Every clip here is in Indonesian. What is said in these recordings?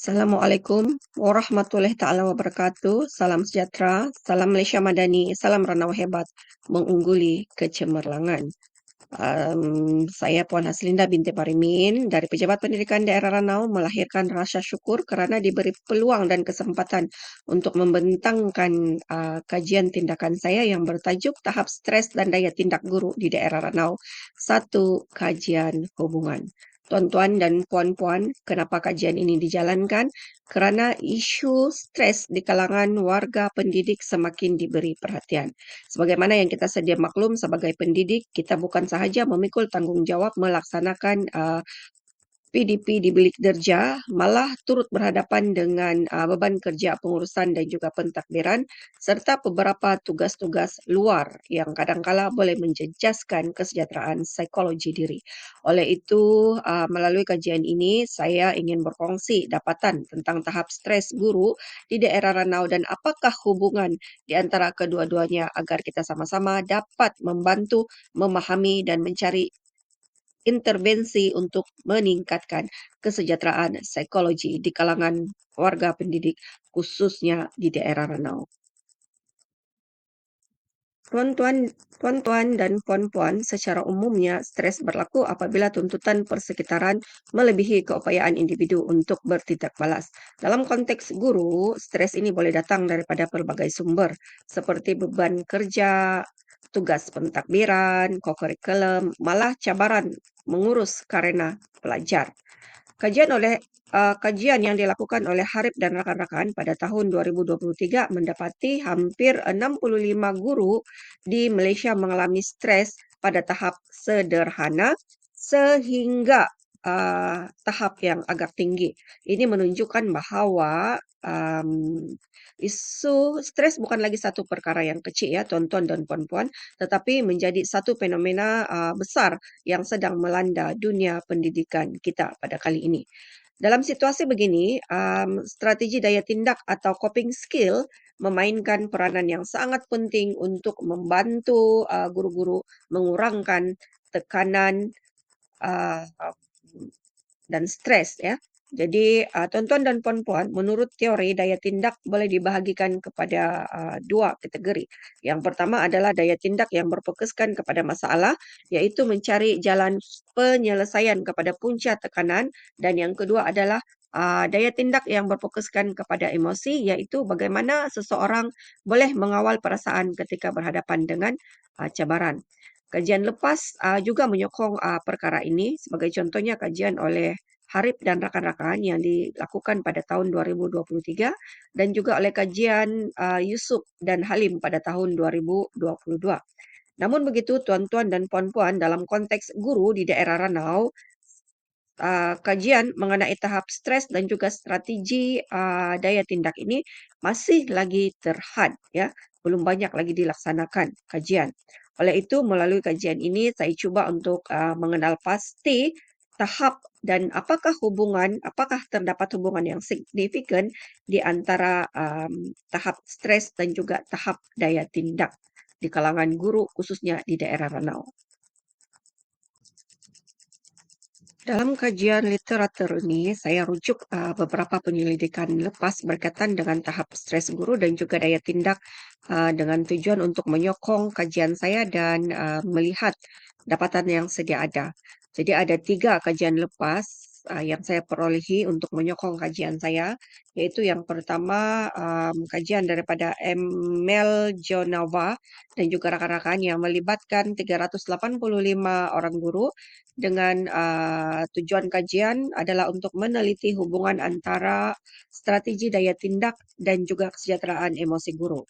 Assalamualaikum warahmatullahi taala wabarakatuh. Salam sejahtera, salam Malaysia Madani, salam Ranau Hebat mengungguli kecemerlangan. Saya Puan Haslinda binti Parimin dari Pejabat Pendidikan Daerah Ranau melahirkan rasa syukur kerana diberi peluang dan kesempatan untuk membentangkan kajian tindakan saya yang bertajuk Tahap Stres dan Daya Tindak Guru di Daerah Ranau. Satu kajian hubungan. Tuan-tuan dan puan-puan, kenapa kajian ini dijalankan? Kerana isu stres di kalangan warga pendidik semakin diberi perhatian. Sebagaimana yang kita sedia maklum sebagai pendidik, kita bukan sahaja memikul tanggungjawab melaksanakan PDP di bilik derja, malah turut berhadapan dengan beban kerja pengurusan dan juga pentadbiran serta beberapa tugas-tugas luar yang kadangkala boleh menjejaskan kesejahteraan psikologi diri. Oleh itu, melalui kajian ini, saya ingin berkongsi dapatan tentang tahap stres guru di daerah Ranau dan apakah hubungan di antara kedua-duanya agar kita sama-sama dapat membantu, memahami dan mencari intervensi untuk meningkatkan kesejahteraan psikologi di kalangan warga pendidik, khususnya di daerah Ranau. Tuan-tuan, tuan-tuan dan puan-puan, secara umumnya stres berlaku apabila tuntutan persekitaran melebihi keupayaan individu untuk bertindak balas. Dalam konteks guru, stres ini boleh datang daripada pelbagai sumber seperti beban kerja, tugas pentadbiran, kokurikulum, malah cabaran mengurus karena pelajar. Kajian yang dilakukan oleh Harip dan rakan-rakan pada tahun 2023 mendapati hampir 65 guru di Malaysia mengalami stres pada tahap sederhana sehingga tahap yang agak tinggi. Ini menunjukkan bahawa isu stres bukan lagi satu perkara yang kecil ya tuan-tuan dan puan-puan, tetapi menjadi satu fenomena besar yang sedang melanda dunia pendidikan kita pada kali ini. Dalam situasi begini, strategi daya tindak atau coping skill memainkan peranan yang sangat penting untuk membantu guru-guru mengurangkan tekanan uh, dan stres ya. Jadi tuan-tuan dan puan-puan, menurut teori daya tindak boleh dibahagikan kepada dua kategori. Yang pertama adalah daya tindak yang berfokuskan kepada masalah, iaitu mencari jalan penyelesaian kepada punca tekanan, dan yang kedua adalah daya tindak yang berfokuskan kepada emosi, iaitu bagaimana seseorang boleh mengawal perasaan ketika berhadapan dengan cabaran. Kajian lepas juga menyokong perkara ini, sebagai contohnya kajian oleh Harip dan rakan-rakan yang dilakukan pada tahun 2023 dan juga oleh kajian Yusuf dan Halim pada tahun 2022. Namun begitu, tuan-tuan dan puan-puan, dalam konteks guru di daerah Ranau, kajian mengenai tahap stres dan juga strategi daya tindak ini masih lagi terhad ya, belum banyak lagi dilaksanakan kajian. Oleh itu melalui kajian ini saya cuba untuk mengenal pasti tahap dan apakah terdapat hubungan yang signifikan di antara tahap stres dan juga tahap daya tindak di kalangan guru khususnya di daerah Ranau. Dalam kajian literatur ini, saya rujuk beberapa penyelidikan lepas berkaitan dengan tahap stres guru dan juga daya tindak dengan tujuan untuk menyokong kajian saya dan melihat dapatan yang sedia ada. Jadi ada 3 kajian lepas yang saya perolehi untuk menyokong kajian saya, yaitu yang pertama kajian daripada Mel Jonava dan juga rakan-rakan yang melibatkan 385 orang guru dengan tujuan kajian adalah untuk meneliti hubungan antara strategi daya tindak dan juga kesejahteraan emosi guru.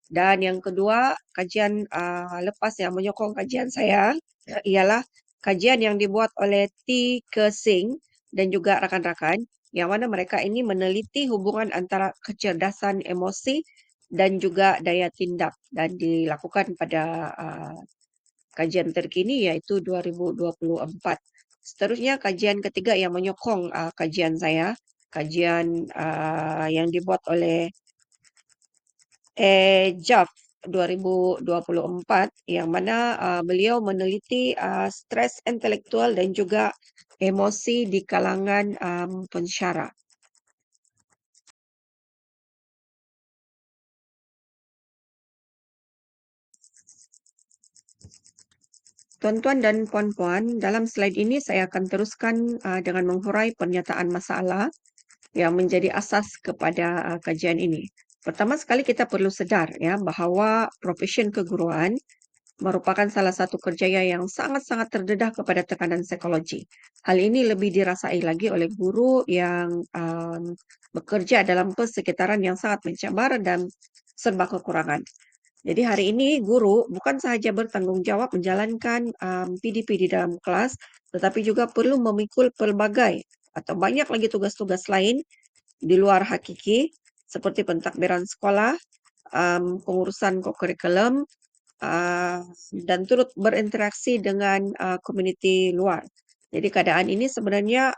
Dan yang kedua, kajian lepas yang menyokong kajian saya ialah kajian yang dibuat oleh T. Kesing dan juga rakan-rakan yang mana mereka ini meneliti hubungan antara kecerdasan emosi dan juga daya tindak dan dilakukan pada kajian terkini iaitu 2024. Seterusnya kajian ketiga yang menyokong kajian saya, kajian yang dibuat oleh JAF 2024 yang mana beliau meneliti stres intelektual dan juga emosi di kalangan pensyarah. Tuan-tuan dan puan-puan, dalam slide ini saya akan teruskan dengan menghurai pernyataan masalah yang menjadi asas kepada kajian ini. Pertama sekali kita perlu sedar ya bahawa profesion keguruan merupakan salah satu kerjaya yang sangat-sangat terdedah kepada tekanan psikologi. Hal ini lebih dirasai lagi oleh guru yang bekerja dalam persekitaran yang sangat mencabar dan serba kekurangan. Jadi hari ini guru bukan sahaja bertanggung jawab menjalankan PDP di dalam kelas, tetapi juga perlu memikul pelbagai atau banyak lagi tugas-tugas lain di luar hakiki seperti pentadbiran sekolah, pengurusan kokurikulum, dan turut berinteraksi dengan komuniti luar. Jadi keadaan ini sebenarnya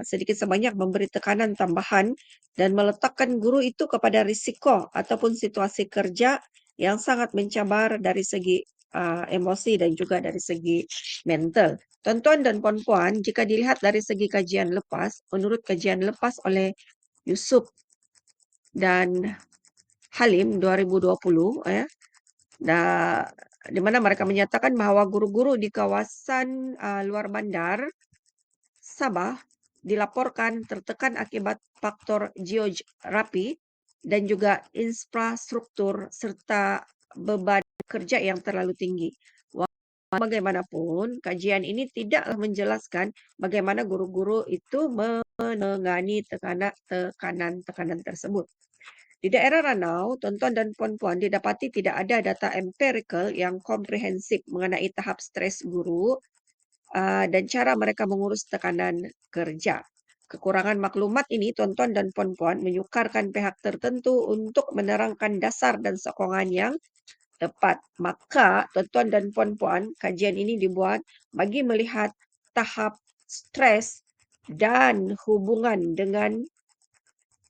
sedikit sebanyak memberi tekanan tambahan dan meletakkan guru itu kepada risiko ataupun situasi kerja yang sangat mencabar dari segi emosi dan juga dari segi mental. Tuan-tuan dan puan-puan, jika dilihat dari segi kajian lepas, menurut kajian lepas oleh Yusuf dan Halim 2020, di mana mereka menyatakan bahawa guru-guru di kawasan luar bandar Sabah dilaporkan tertekan akibat faktor geografi dan juga infrastruktur serta beban kerja yang terlalu tinggi. Bagaimanapun, kajian ini tidaklah menjelaskan bagaimana guru-guru itu menangani tekanan-tekanan tersebut. Di daerah Ranau, tuan-tuan dan puan-puan didapati tidak ada data empirical yang komprehensif mengenai tahap stres guru dan cara mereka mengurus tekanan kerja. Kekurangan maklumat ini, tuan-tuan dan puan-puan, menyukarkan pihak tertentu untuk menerangkan dasar dan sokongan yang tepat. Maka, tuan-tuan dan puan-puan, kajian ini dibuat bagi melihat tahap stres dan hubungan dengan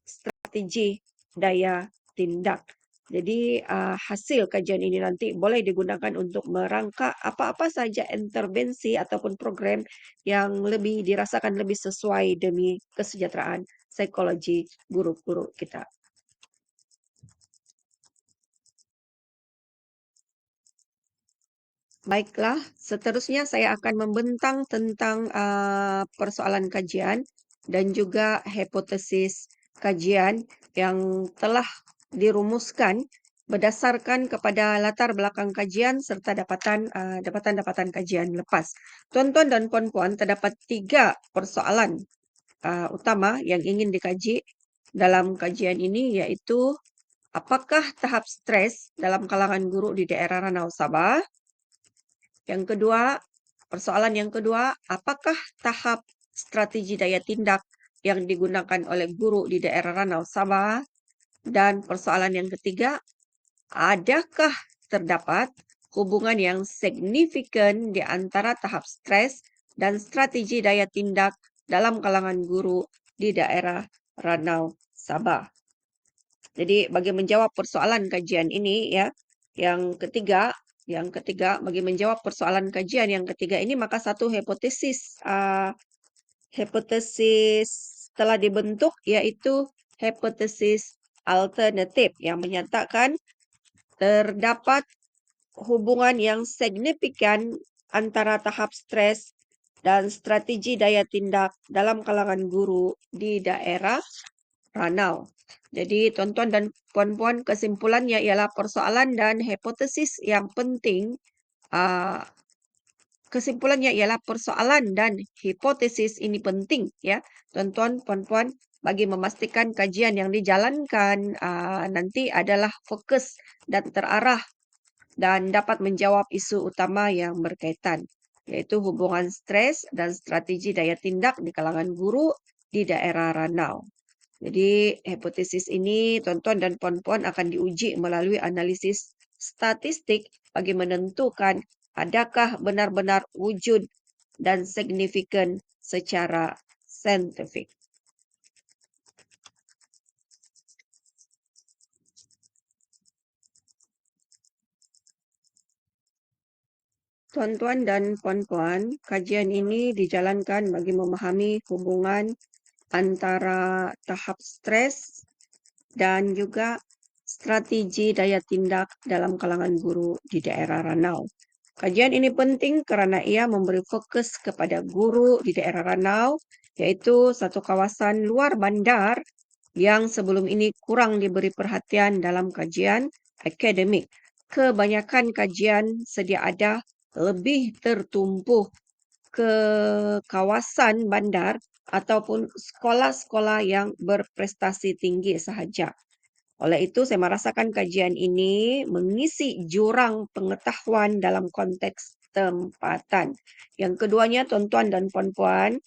strategi daya tindak. Jadi hasil kajian ini nanti boleh digunakan untuk merangka apa-apa saja intervensi ataupun program yang lebih dirasakan lebih sesuai demi kesejahteraan psikologi guru-guru kita. Baiklah, seterusnya saya akan membentang tentang persoalan kajian dan juga hipotesis kajian yang telah dirumuskan berdasarkan kepada latar belakang kajian serta dapatan-dapatan kajian lepas. Tuan-tuan dan puan-puan, terdapat 3 persoalan utama yang ingin dikaji dalam kajian ini, iaitu apakah tahap stres dalam kalangan guru di daerah Ranau Sabah? Yang kedua, persoalan yang kedua, apakah tahap strategi daya tindak yang digunakan oleh guru di daerah Ranau Sabah? Dan persoalan yang ketiga, adakah terdapat hubungan yang signifikan di antara tahap stres dan strategi daya tindak dalam kalangan guru di daerah Ranau Sabah? Jadi bagi menjawab persoalan kajian ini ya, yang ketiga bagi menjawab persoalan kajian yang ketiga ini maka satu hipotesis telah dibentuk yaitu hipotesis alternatif yang menyatakan terdapat hubungan yang signifikan antara tahap stres dan strategi daya tindak dalam kalangan guru di daerah Ranau. Jadi tuan-tuan dan puan-puan, kesimpulannya ialah persoalan dan hipotesis yang penting. Kesimpulannya ialah persoalan dan hipotesis ini penting ya, tuan-tuan, puan-puan, bagi memastikan kajian yang dijalankan nanti adalah fokus dan terarah dan dapat menjawab isu utama yang berkaitan, yaitu hubungan stres dan strategi daya tindak di kalangan guru di daerah Ranau. Jadi, hipotesis ini, tuan-tuan dan puan-puan, akan diuji melalui analisis statistik bagi menentukan adakah benar-benar wujud dan signifikan secara saintifik. Tuan-tuan dan puan-puan, kajian ini dijalankan bagi memahami hubungan antara tahap stres dan juga strategi daya tindak dalam kalangan guru di daerah Ranau. Kajian ini penting karena ia memberi fokus kepada guru di daerah Ranau, yaitu satu kawasan luar bandar yang sebelum ini kurang diberi perhatian dalam kajian akademik. Kebanyakan kajian sedia ada lebih tertumpu ke kawasan bandar ataupun sekolah-sekolah yang berprestasi tinggi sahaja. Oleh itu, saya merasakan kajian ini mengisi jurang pengetahuan dalam konteks tempatan. Yang keduanya, tuan-tuan dan puan-puan,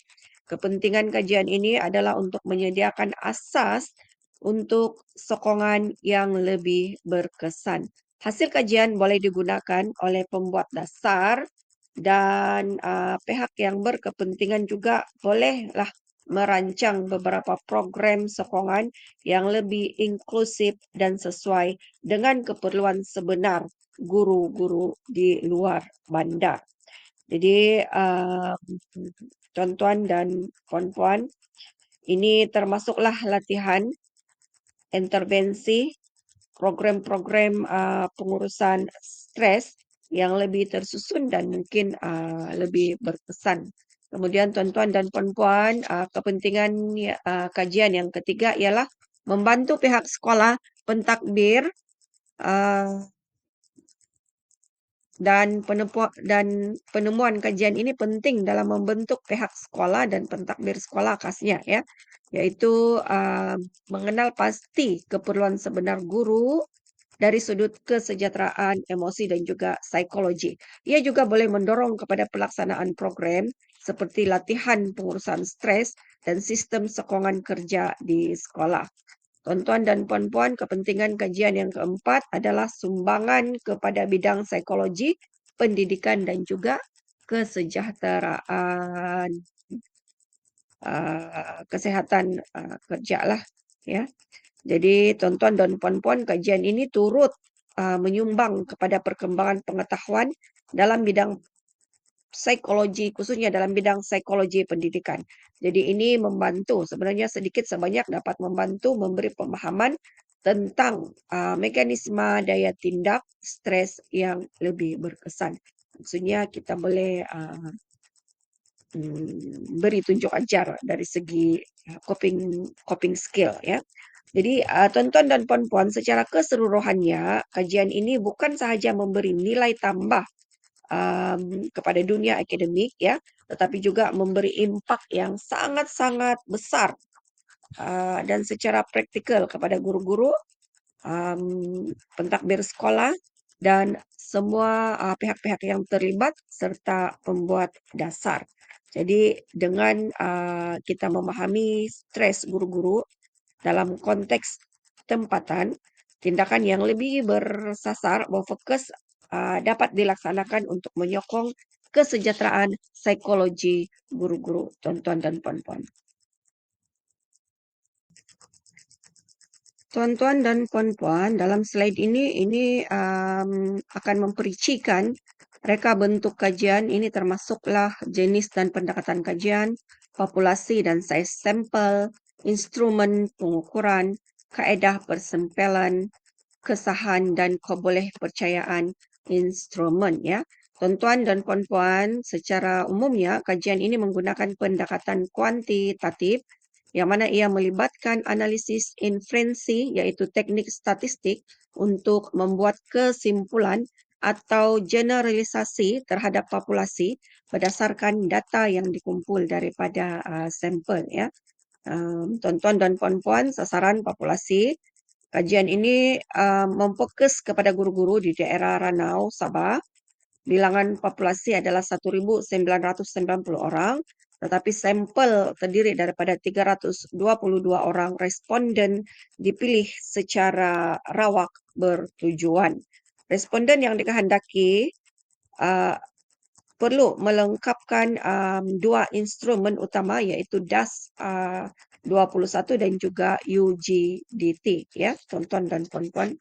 kepentingan kajian ini adalah untuk menyediakan asas untuk sokongan yang lebih berkesan. Hasil kajian boleh digunakan oleh pembuat dasar dan pihak yang berkepentingan juga bolehlah merancang beberapa program sokongan yang lebih inklusif dan sesuai dengan keperluan sebenar guru-guru di luar bandar. Jadi, tuan-tuan dan puan-puan, ini termasuklah latihan, intervensi, program-program pengurusan stres yang lebih tersusun dan mungkin lebih berkesan. Kemudian tuan-tuan dan puan-puan, kepentingan kajian yang ketiga ialah membantu pihak sekolah pentadbir ah, dan penemuan kajian ini penting dalam membentuk pihak sekolah dan pentadbir sekolah khasnya ya, yaitu mengenal pasti keperluan sebenar guru dari sudut kesejahteraan, emosi dan juga psikologi. Ia juga boleh mendorong kepada pelaksanaan program seperti latihan pengurusan stres dan sistem sokongan kerja di sekolah. Tuan-tuan dan puan-puan, kepentingan kajian yang keempat adalah sumbangan kepada bidang psikologi, pendidikan dan juga kesejahteraan kesehatan kerja lah ya. Jadi tuan-tuan dan puan-puan, kajian ini turut menyumbang kepada perkembangan pengetahuan dalam bidang psikologi, khususnya dalam bidang psikologi pendidikan. Jadi ini membantu, sebenarnya sedikit sebanyak dapat membantu memberi pemahaman tentang mekanisme daya tindak stres yang lebih berkesan. Maksudnya kita boleh beri tunjuk ajar dari segi coping coping skill ya. Jadi tuan-tuan dan puan-puan, secara keseluruhannya kajian ini bukan sahaja memberi nilai tambah kepada dunia akademik ya, tetapi juga memberi impak yang sangat-sangat besar dan secara praktikal kepada guru-guru, pentadbir sekolah dan semua pihak-pihak yang terlibat serta pembuat dasar. Jadi dengan kita memahami stres guru-guru dalam konteks tempatan, tindakan yang lebih bersasar, berfokus dapat dilaksanakan untuk menyokong kesejahteraan psikologi guru-guru, tuan-tuan dan puan-puan. Tuan-tuan dan puan-puan, dalam slide ini akan memperincikan reka bentuk kajian. Ini termasuklah jenis dan pendekatan kajian, populasi dan saiz sampel, instrumen pengukuran, kaedah persempelan, kesahan dan keboleh percayaan instrumen ya. Tuan-tuan dan puan-puan, secara umumnya kajian ini menggunakan pendekatan kuantitatif yang mana ia melibatkan analisis inferensi iaitu teknik statistik untuk membuat kesimpulan atau generalisasi terhadap populasi berdasarkan data yang dikumpul daripada sampel ya. Tuan-tuan dan puan-puan, sasaran populasi kajian ini memfokus kepada guru-guru di daerah Ranau, Sabah. Bilangan populasi adalah 1.990 orang, tetapi sampel terdiri daripada 322 orang responden dipilih secara rawak bertujuan. Responden yang dikehendaki uh, perlu melengkapkan dua instrumen utama iaitu DAS 21 dan juga UGDT ya, tuan-tuan dan puan-puan.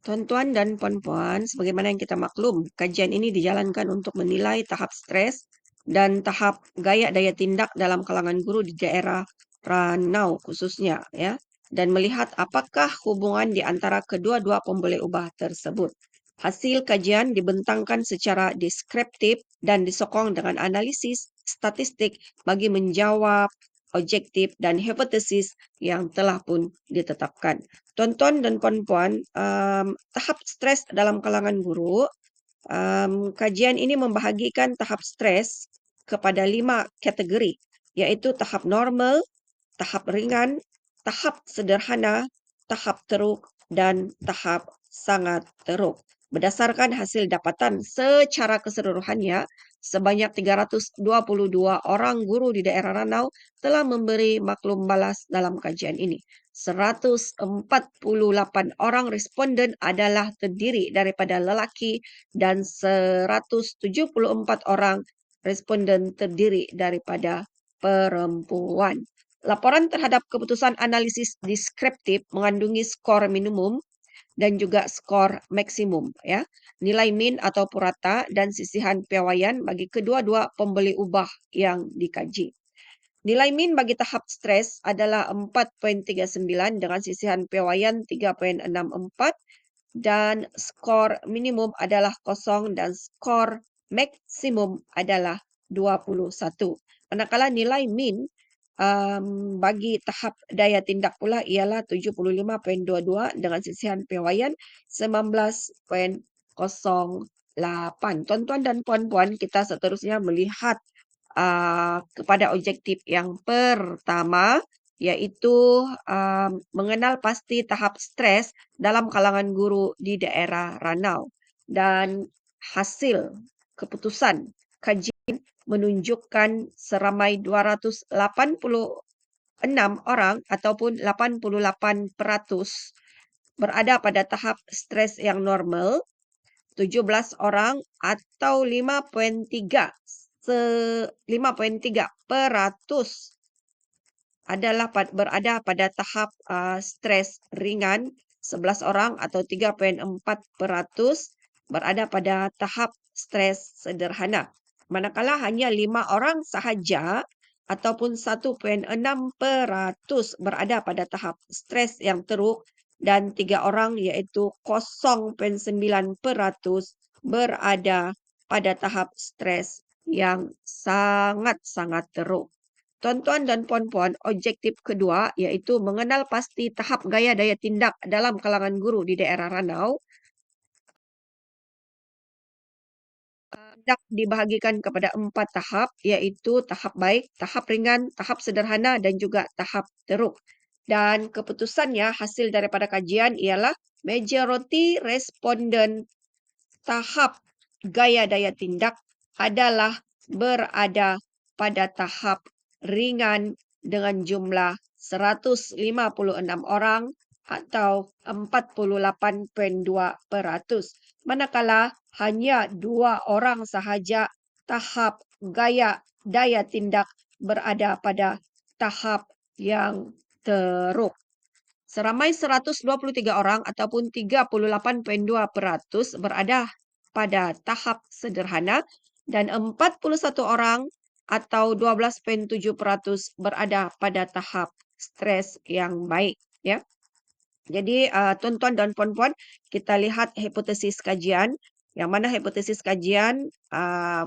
Tuan-tuan dan puan-puan, sebagaimana yang kita maklum, kajian ini dijalankan untuk menilai tahap stres dan tahap gaya daya tindak dalam kalangan guru di daerah Ranau khususnya ya. dan melihat apakah hubungan di antara kedua-dua pemboleh ubah tersebut. Hasil kajian dibentangkan secara deskriptif dan disokong dengan analisis statistik bagi menjawab objektif dan hipotesis yang telah pun ditetapkan. Tuan-tuan dan puan-puan, tahap stres dalam kalangan guru. Kajian ini membahagikan tahap stres kepada 5 kategori, iaitu tahap normal, tahap ringan, tahap sederhana, tahap teruk dan tahap sangat teruk. Berdasarkan hasil dapatan secara keseluruhannya, sebanyak 322 orang guru di daerah Ranau telah memberi maklum balas dalam kajian ini. 148 orang responden adalah terdiri daripada lelaki dan 174 orang responden terdiri daripada perempuan. Laporan terhadap keputusan analisis deskriptif mengandungi skor minimum dan juga skor maksimum, ya. Nilai min atau purata dan sisihan piawaian bagi kedua-dua pembeli ubah yang dikaji. Nilai min bagi tahap stres adalah 4.39 dengan sisihan piawaian 3.64 dan skor minimum adalah 0 dan skor maksimum adalah 21. Manakala nilai min bagi tahap daya tindak pula ialah 75.22 dengan sisihan piawaian 19.08. Tuan-tuan dan puan-puan, kita seterusnya melihat kepada objektif yang pertama, iaitu mengenal pasti tahap stres dalam kalangan guru di daerah Ranau. Dan hasil keputusan kajian menunjukkan seramai 286 orang ataupun 88% berada pada tahap stres yang normal, 17 orang atau 5.3% adalah berada pada tahap stres ringan, 11 orang atau 3.4% berada pada tahap stres sederhana. Manakala hanya 5 orang sahaja ataupun 1.6% berada pada tahap stres yang teruk dan 3 orang iaitu 0.9% berada pada tahap stres yang sangat-sangat teruk. Tuan-tuan dan puan-puan, objektif kedua iaitu mengenal pasti tahap gaya daya tindak dalam kalangan guru di daerah Ranau hendak dibahagikan kepada 4 tahap, iaitu tahap baik, tahap ringan, tahap sederhana dan juga tahap teruk. Dan keputusannya hasil daripada kajian ialah majoriti responden tahap gaya daya tindak adalah berada pada tahap ringan dengan jumlah 156 orang atau 48.2%. Manakala hanya 2 orang sahaja tahap gaya daya tindak berada pada tahap yang teruk. Seramai 123 orang ataupun 38.2% berada pada tahap sederhana dan 41 orang atau 12.7% berada pada tahap stres yang baik, ya. Jadi tuan-tuan dan puan-puan, kita lihat hipotesis kajian, yang mana hipotesis kajian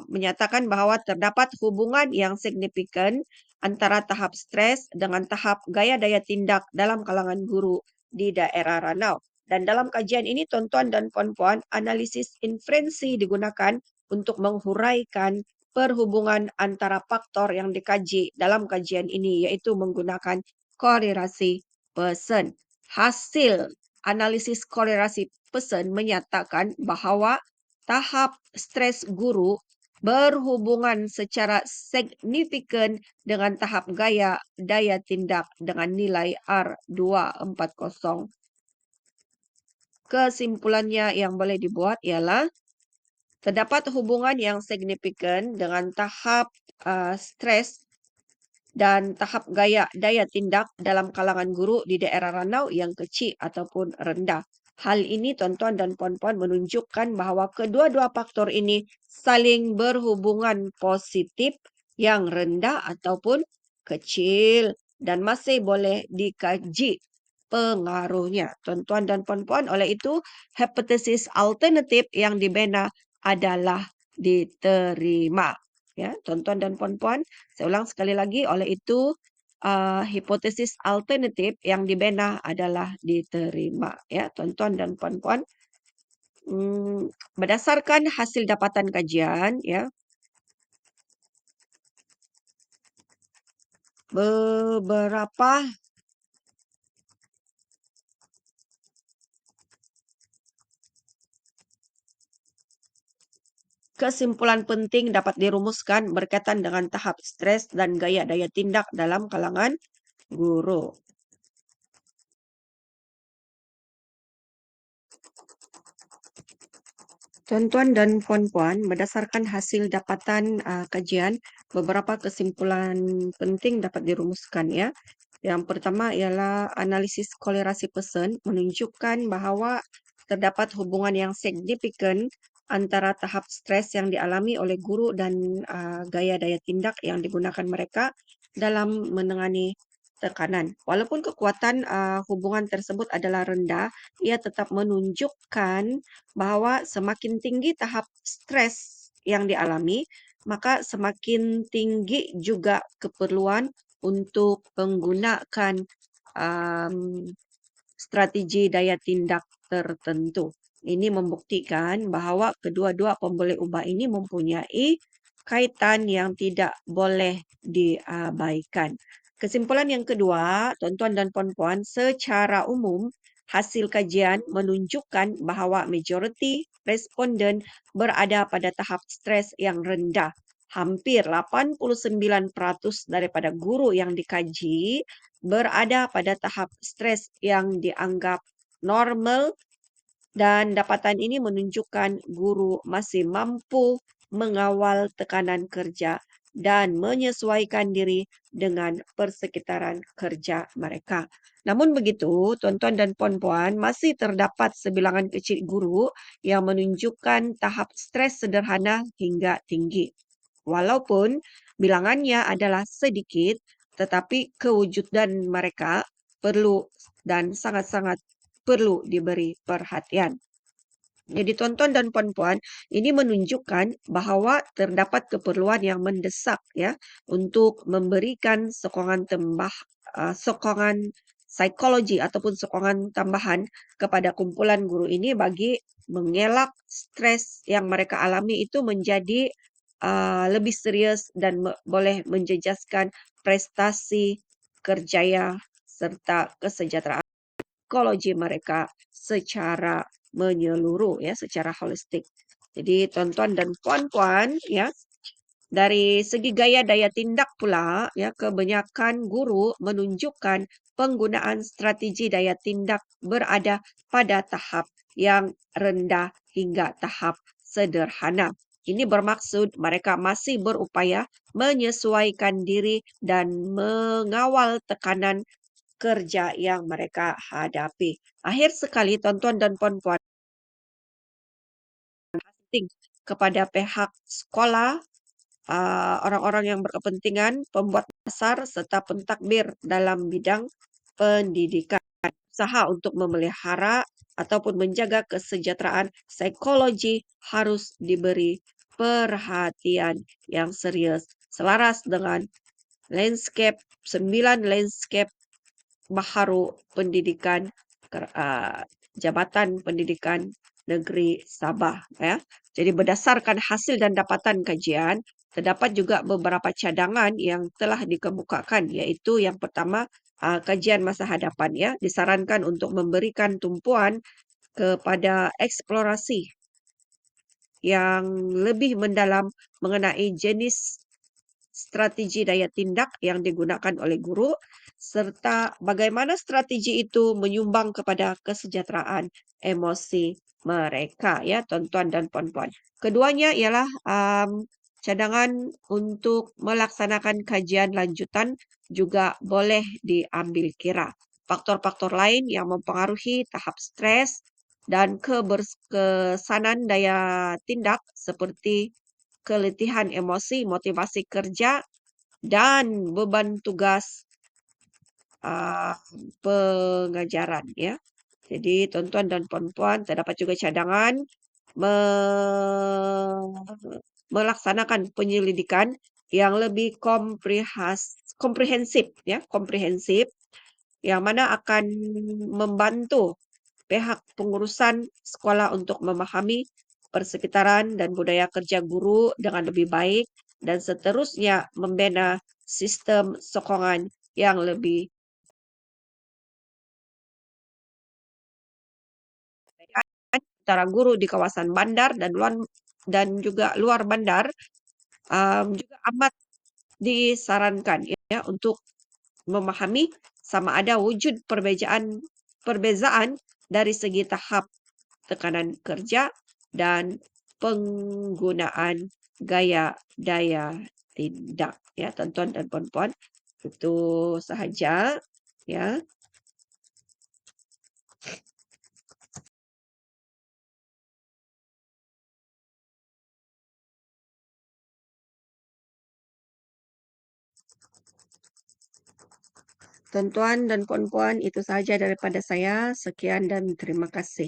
menyatakan bahawa terdapat hubungan yang signifikan antara tahap stres dengan tahap gaya daya tindak dalam kalangan guru di daerah Ranau. Dan dalam kajian ini, tuan-tuan dan puan-puan, analisis inferensi digunakan untuk menghuraikan perhubungan antara faktor yang dikaji dalam kajian ini, iaitu menggunakan korelasi Pearson. Hasil analisis korelasi Pearson menyatakan bahawa tahap stres guru berhubungan secara signifikan dengan tahap gaya daya tindak dengan nilai R240. Kesimpulannya yang boleh dibuat ialah terdapat hubungan yang signifikan dengan tahap stres dan tahap gaya daya tindak dalam kalangan guru di daerah Ranau yang kecil ataupun rendah. Hal ini tuan-tuan dan puan-puan menunjukkan bahawa kedua-dua faktor ini saling berhubungan positif yang rendah ataupun kecil dan masih boleh dikaji pengaruhnya. Tuan-tuan dan puan-puan, oleh itu hipotesis alternatif yang dibina adalah diterima. Ya, tuan-tuan dan puan-puan, saya ulang sekali lagi, oleh itu hipotesis alternatif yang dibina adalah diterima. Ya, tuan-tuan dan puan-puan, berdasarkan hasil dapatan kajian, ya, beberapa kesimpulan penting dapat dirumuskan berkaitan dengan tahap stres dan gaya daya tindak dalam kalangan guru. Tuan-tuan dan puan-puan, berdasarkan hasil dapatan kajian, beberapa kesimpulan penting dapat dirumuskan ya. Yang pertama ialah analisis kolerasi pesan menunjukkan bahawa terdapat hubungan yang signifikan antara tahap stres yang dialami oleh guru dan gaya daya tindak yang digunakan mereka dalam menangani tekanan. Walaupun kekuatan hubungan tersebut adalah rendah, ia tetap menunjukkan bahawa semakin tinggi tahap stres yang dialami, maka semakin tinggi juga keperluan untuk menggunakan um, strategi daya tindak tertentu. Ini membuktikan bahawa kedua-dua pemboleh ubah ini mempunyai kaitan yang tidak boleh diabaikan. Kesimpulan yang kedua, tuan-tuan dan puan-puan, secara umum hasil kajian menunjukkan bahawa majoriti responden berada pada tahap stres yang rendah. Hampir 89% daripada guru yang dikaji berada pada tahap stres yang dianggap normal, dan dapatan ini menunjukkan guru masih mampu mengawal tekanan kerja dan menyesuaikan diri dengan persekitaran kerja mereka. Namun begitu, tuan-tuan dan puan-puan, masih terdapat sebilangan kecil guru yang menunjukkan tahap stres sederhana hingga tinggi. Walaupun bilangannya adalah sedikit, tetapi kewujudan mereka perlu dan sangat-sangat perlu diberi perhatian. Jadi tuan-tuan dan puan-puan, ini menunjukkan bahawa terdapat keperluan yang mendesak ya untuk memberikan sokongan psikologi ataupun sokongan tambahan kepada kumpulan guru ini bagi mengelak stres yang mereka alami itu menjadi lebih serius dan boleh menjejaskan prestasi, kerjaya serta kesejahteraan psikologi mereka secara menyeluruh ya, secara holistik. Jadi tuan-tuan dan puan-puan ya, dari segi gaya daya tindak pula ya, kebanyakan guru menunjukkan penggunaan strategi daya tindak berada pada tahap yang rendah hingga tahap sederhana. Ini bermaksud mereka masih berupaya menyesuaikan diri dan mengawal tekanan kerja yang mereka hadapi. Akhir sekali, tuan-tuan dan puan-puan, penting kepada pihak sekolah, orang-orang yang berkepentingan, pembuat dasar serta pentadbir dalam bidang pendidikan. Usaha untuk memelihara ataupun menjaga kesejahteraan psikologi harus diberi perhatian yang serius selaras dengan landscape 9 landscape baharu pendidikan Jabatan Pendidikan Negeri Sabah ya. Jadi berdasarkan hasil dan dapatan kajian, terdapat juga beberapa cadangan yang telah dikemukakan, iaitu yang pertama kajian masa hadapan ya, disarankan untuk memberikan tumpuan kepada eksplorasi yang lebih mendalam mengenai jenis strategi daya tindak yang digunakan oleh guru serta bagaimana strategi itu menyumbang kepada kesejahteraan emosi mereka ya tuan-tuan dan puan-puan. Keduanya ialah cadangan untuk melaksanakan kajian lanjutan juga boleh diambil kira. Faktor-faktor lain yang mempengaruhi tahap stres dan keberkesanan daya tindak seperti keletihan emosi, motivasi kerja, dan beban tugas eee, pengajaran ya. Jadi tuan-tuan dan puan-puan terdapat juga cadangan me melaksanakan penyelidikan yang lebih komprehensif ya, komprehensif yang mana akan membantu pihak pengurusan sekolah untuk memahami persekitaran dan budaya kerja guru dengan lebih baik dan seterusnya membina sistem sokongan yang lebih baik antara guru di kawasan bandar dan juga luar bandar, juga amat disarankan ya untuk memahami sama ada wujud perbezaan dari segi tahap tekanan kerja dan penggunaan gaya daya tindak ya tuan-tuan dan puan-puan. Itu sahaja ya. Tuan-tuan dan puan-puan, itu saja daripada saya. Sekian dan terima kasih.